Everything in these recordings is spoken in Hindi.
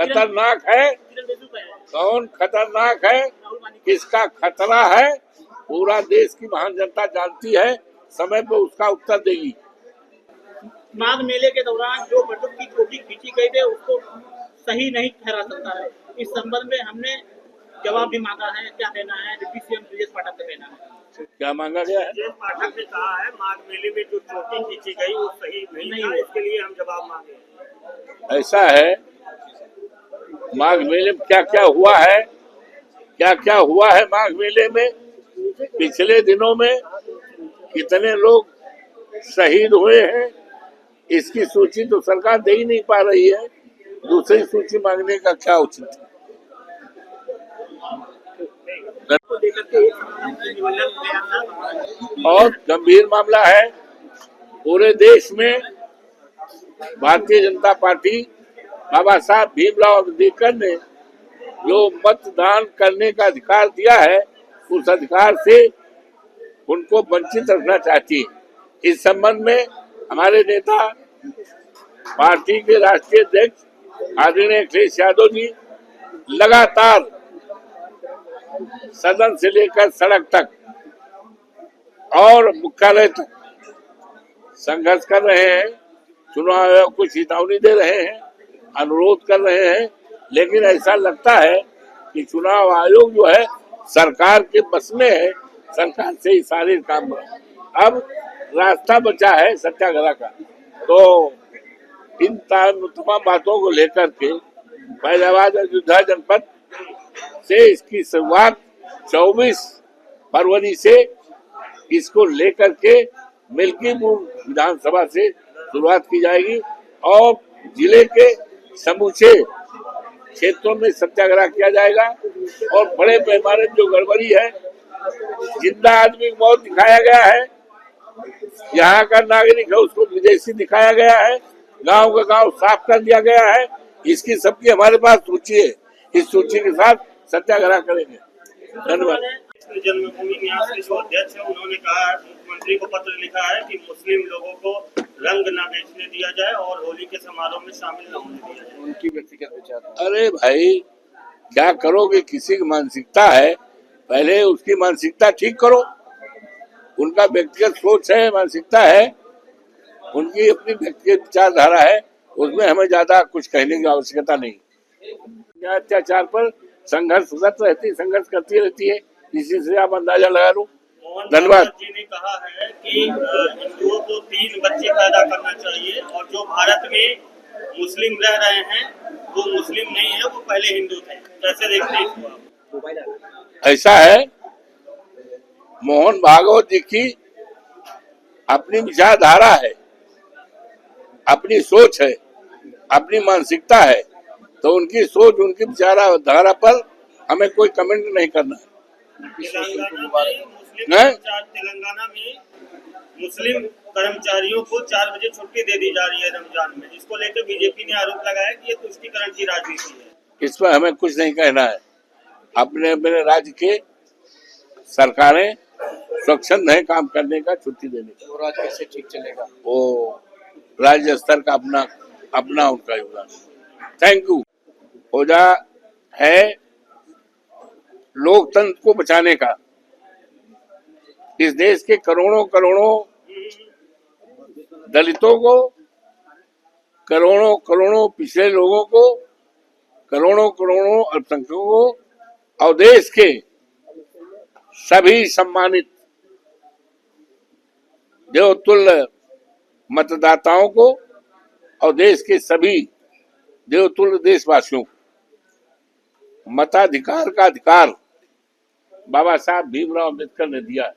खतरनाक है, कौन खतरनाक है, किसका खतरा है, पूरा देश की महान जनता जानती है, समय पर उसका उत्तर देगी। माघ मेले के दौरान जो बटुक की चोटी खींची गई थी उसको सही नहीं ठहरा सकता है। इस संबंध में हमने जवाब भी मांगा है। क्या कहना है डिप्टी सीएम ब्रजेश पाठक का कहना है? क्या मांगा गया है? ब्रजेश पाठक ने कहा है माघ मेले में जो चोटी खींची गई वो सही नहीं था, इसके लिए हम जवाब मांगे। ऐसा है, माघ मेले में क्या क्या हुआ है, क्या क्या हुआ है माघ मेले में, पिछले दिनों में कितने लोग शहीद हुए हैं, इसकी सूची तो सरकार दे ही नहीं पा रही है, दूसरी सूची मांगने का क्या उचित है? और गंभीर मामला है, पूरे देश में भारतीय जनता पार्टी बाबा साहब भीमराव अम्बेडकर ने जो मतदान करने का अधिकार दिया है, उस अधिकार से उनको वंचित रखना चाहती है। इस संबंध में हमारे नेता पार्टी के राष्ट्रीय अध्यक्ष आदरणीय अखिलेश यादव जी लगातार सदन से लेकर सड़क तक और मुख्यालय तक संघर्ष कर रहे हैं, चुनाव आयोग को चेतावनी दे रहे हैं, अनुरोध कर रहे हैं, लेकिन ऐसा लगता है कि चुनाव आयोग जो है सरकार के बस में है, सरकार से ही सारे काम। अब रास्ता बचा है सत्याग्रह का, तो इन तमाम बातों को लेकर के फैजाबाद अयोध्या जनपद से इसकी शुरुआत 24 फरवरी से इसको लेकर के मिल्कीपुर विधानसभा से शुरुआत की जाएगी और जिले के समूचे क्षेत्रों में सत्याग्रह किया जाएगा और बड़े पैमाने जो गड़बड़ी है, जिंदा आदमी को मौत दिखाया गया है, यहाँ का नागरिक है उसको विदेशी दिखाया गया है, गांव का गांव साफ कर दिया गया है, इसकी सबकी हमारे पास सूची है, इस सूची के साथ सत्याग्रह करेंगे। धन्यवाद। जन्मभूमि न्यास के जो अध्यक्ष है उन्होंने कहा, मुख्यमंत्री को पत्र लिखा है कि मुस्लिम लोगों को रंग न बेचने दिया जाए और होली के समारोह में शामिल न होने दिया जाए। उनकी व्यक्तिगत विचार। अरे भाई, क्या करोगे, किसी की मानसिकता है, पहले उसकी मानसिकता ठीक करो। उनका व्यक्तिगत सोच है, मानसिकता है, उनकी अपनी व्यक्तिगत विचारधारा है, उसमें हमें ज्यादा कुछ कहने की आवश्यकता नहीं। अत्याचार पर संघर्ष करती रहती है, इसी से आप अंदाजा लगा लो। धन्यवाद। जी ने कहा है कि हिंदुओं को 3 बच्चे पैदा करना चाहिए और जो भारत में मुस्लिम रह रहे हैं वो मुस्लिम नहीं है, वो पहले हिंदू थे। कैसे देखते हैं? ऐसा है, मोहन भागवत जी की अपनी विचारधारा है, अपनी सोच है, अपनी मानसिकता है, तो उनकी सोच, उनकी विचारधारा पर हमें कोई कमेंट नहीं करना है। तेलंगाना में मुस्लिम कर्मचारियों को 4 बजे छुट्टी दे दी जा रही है रमजान में, जिसको लेकर बीजेपी ने आरोप लगाया कि ये तुष्टीकरण की राजनीति है। इस पर हमें कुछ नहीं कहना है। अपने अपने राज्य के सरकारें स्वच्छंद है काम करने का, छुट्टी देने का। वो राज्य कैसे ठीक चलेगा? वो राज्य स्तर का अपना उनका योगदान। Thank you. होजा है लोकतंत्र को बचाने का, इस देश के करोड़ों दलितों को, करोड़ों पिछड़े लोगों को, करोड़ों अल्पसंख्यकों को और देश के सभी सम्मानित देवतुल्य मतदाताओं को और देश के सभी देवतुल्य देशवासियों को मताधिकार का अधिकार बाबा साहब भीमराव अम्बेडकर ने दिया है।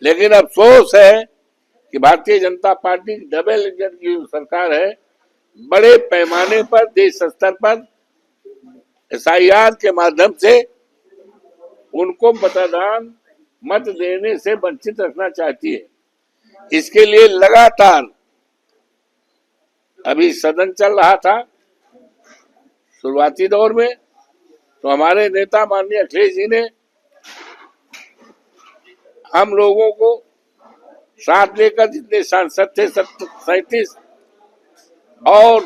लेकिन अफसोस है कि Bharatiya Janata party double engine की सरकार है, बड़े पैमाने पर देश स्तर पर SIR के माध्यम से उनको मत देने से वंचित रखना चाहती है। इसके लिए लगातार अभी सदन चल रहा था शुरुआती दौर में, तो हमारे नेता माननीय अखिलेश जी ने हम लोगों को साथ लेकर, जितने सांसद थे 37 और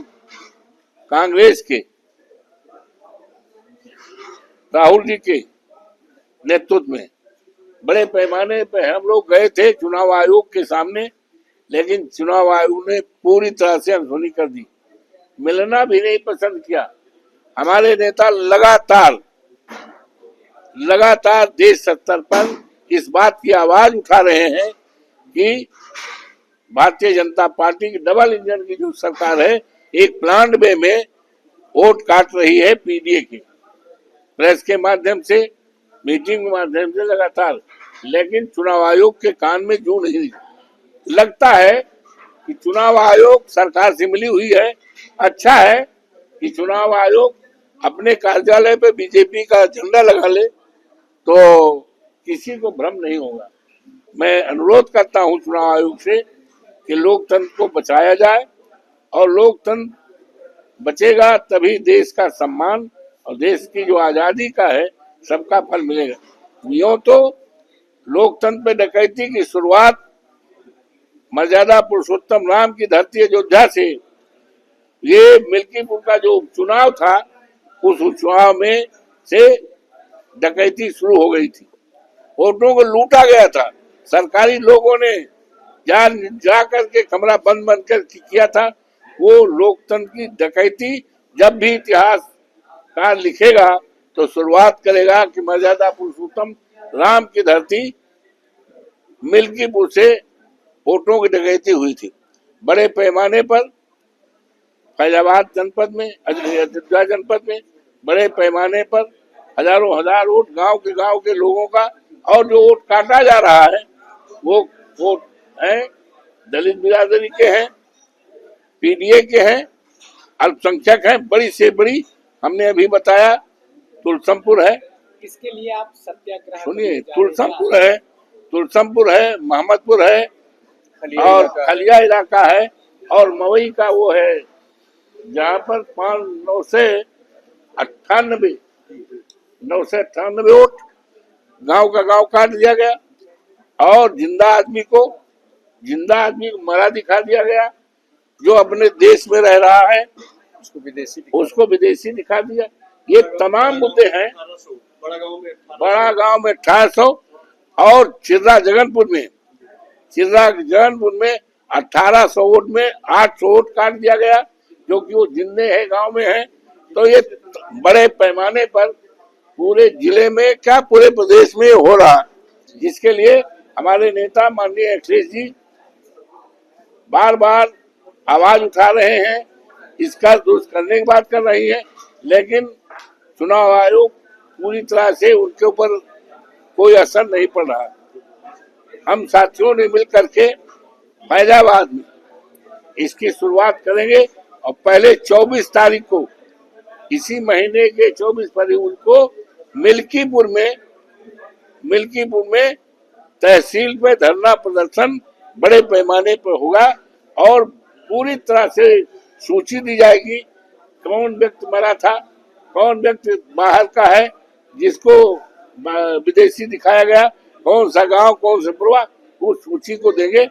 कांग्रेस के राहुल जी के नेतृत्व में बड़े पैमाने पे हम लोग गए थे चुनाव आयोग के सामने, लेकिन चुनाव आयोग ने पूरी तरह से अनसुनी कर दी, मिलना भी नहीं पसंद किया। हमारे नेता लगातार देश स्तर पर इस बात की आवाज उठा रहे हैं कि भारतीय जनता पार्टी की डबल इंजन की जो सरकार है, एक प्लान वे में वोट काट रही है पीडीए की, प्रेस के माध्यम से, मीटिंग के माध्यम से लगातार। लेकिन चुनाव आयोग के कान में जू नहीं लगता है कि चुनाव आयोग सरकार से मिली हुई है। अच्छा है कि चुनाव आयोग अपने कार्यालय पे बीजेपी का झंडा लगा ले तो किसी को भ्रम नहीं होगा। मैं अनुरोध करता हूं चुनाव आयोग से कि लोकतंत्र को बचाया जाए, और लोकतंत्र बचेगा तभी देश का सम्मान और देश की जो आजादी का है सबका फल मिलेगा। यूं तो लोकतंत्र पे डकैती की शुरुआत मर्यादा पुरुषोत्तम राम की धरती अयोध्या से, ये मिल्कीपुर का जो चुनाव था उस चुनाव में से डकैती शुरू हो गई थी, वोटों को लूटा गया था। सरकारी लोगों ने जा करके कमरा बंद कर किया था। वो लोकतंत्र की डकैती जब भी इतिहासकार लिखेगा तो शुरुआत करेगा कि मर्यादा पुरुषोत्तम राम की धरती मिल्कीपुर से वोटों की डकैती हुई थी। बड़े पैमाने पर फैजाबाद जनपद में, अयोध्या जनपद में बड़े पैमाने पर हजारों हजार वोट गांव के लोगों का, और जो वोट काटा जा रहा है वो वोट है दलित बिरादरी के हैं, पीडीए के हैं, अल्पसंख्यक हैं। बड़ी से बड़ी हमने अभी बताया तुलसमपुर है। इसके लिए आप सत्याग्रह सुनिए, तुलसमपुर है, मोहम्मदपुर है और खलिया इलाका है, और मवई का वो है जहाँ पर 998 वोट गांव का गांव काट दिया गया, और जिंदा आदमी को मरा दिखा दिया गया। जो अपने देश में रह रहा है उसको विदेशी दिखा दिया। ये तमाम मुद्दे हैं। बड़ा गांव में 1800 और चिर्रा जगनपुर में 1800 वोट में 800 वोट काट दिया गया, जो कि वो जिंदे है गांव में है। तो ये बड़े पैमाने पर पूरे जिले में क्या पूरे प्रदेश में हो रहा है, जिसके लिए हमारे नेता माननीय अखिलेश जी बार बार आवाज उठा रहे हैं, इसका दुरुस्त करने की बात कर रही है। लेकिन चुनाव आयोग पूरी तरह से उनके ऊपर कोई असर नहीं पड़ रहा। हम साथियों ने मिलकर के फैजाबाद में इसकी शुरुआत करेंगे, और पहले 24 तारीख को, इसी महीने के 24 तारीख को मिल्कीपुर में तहसील पे धरना प्रदर्शन बड़े पैमाने पर होगा, और पूरी तरह से सूची दी जाएगी कौन व्यक्ति मरा था, कौन व्यक्ति बाहर का है जिसको विदेशी दिखाया गया, कौन सा गांव, कौन सा परिवार, उस सूची को देंगे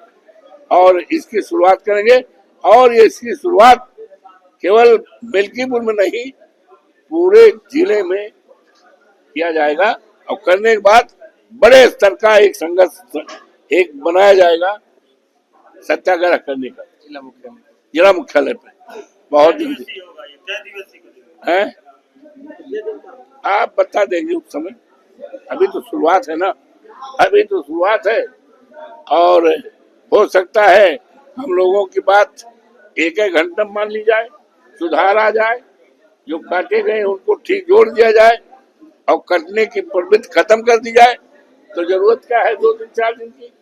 और इसकी शुरुआत करेंगे। और ये इसकी शुरुआत केवल मिल्कीपुर में नहीं, पूरे जिले में किया जाएगा, और करने के बाद बड़े स्तर का एक संघर्ष बनाया जाएगा सत्याग्रह करने का जिला मुख्यालय पे बहुत जल्दी है। आप बता देंगे उस समय, अभी तो शुरुआत है ना, और हो सकता है हम लोगों की बात एक घंटा मान ली जाए, सुधार आ जाए, जो काटे गए उनको ठीक जोड़ दिया जाए, और कटने की प्रवृत्ति खत्म कर दी जाए। तो जरूरत क्या है 2 दिन 4 दिन की।